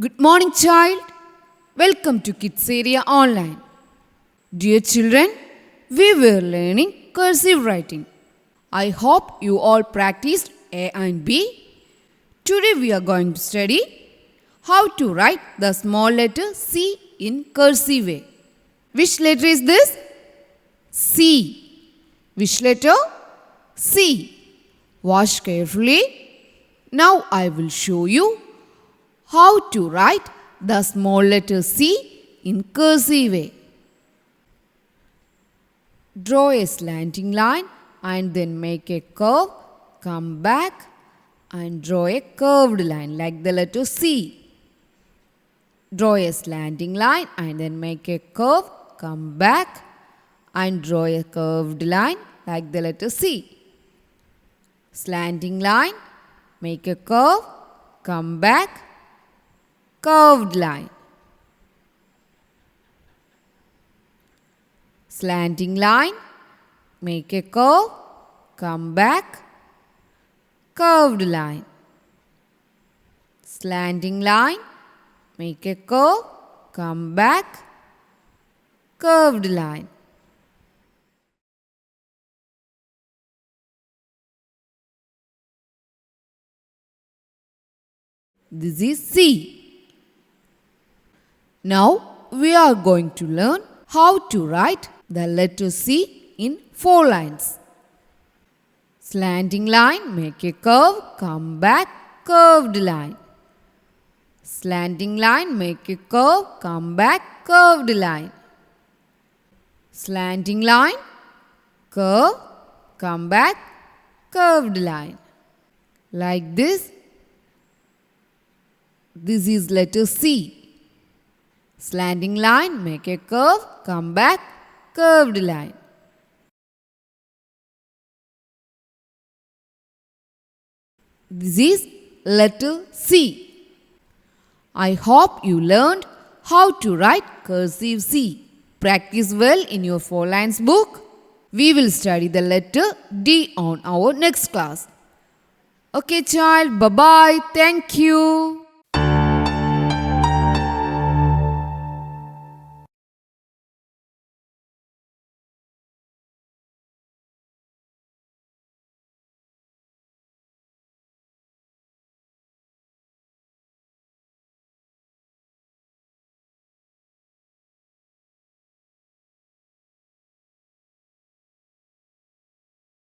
Good morning, child. Welcome to Kids Area Online. Dear children, we were learning cursive writing. I hope you all practiced A and B. Today we are going to study how to write the small letter C in cursive way. Which letter is this? C. Which letter? C. Watch carefully. Now I will show you how to write the small letter C in cursive way. Draw a slanting line and then make a curve, come back and draw a curved line like the letter C. Draw a slanting line and then make a curve, come back and draw a curved line like the letter C. Slanting line, make a curve, come back, curved line. Slanting line, make a curve, come back, curved line. Slanting line, make a curve, come back, curved line. This is C. Now we are going to learn how to write the letter C in 4 lines. Slanting line, make a curve, come back, curved line. Slanting line, make a curve, come back, curved line. Slanting line, curve, come back, curved line. Like this. This is letter C. Slanting line, make a curve, come back, curved line. This is letter C. I hope you learned how to write cursive C. Practice well in your 4 lines book. We will study the letter D on our next class. Okay, child. Bye-bye. Thank you.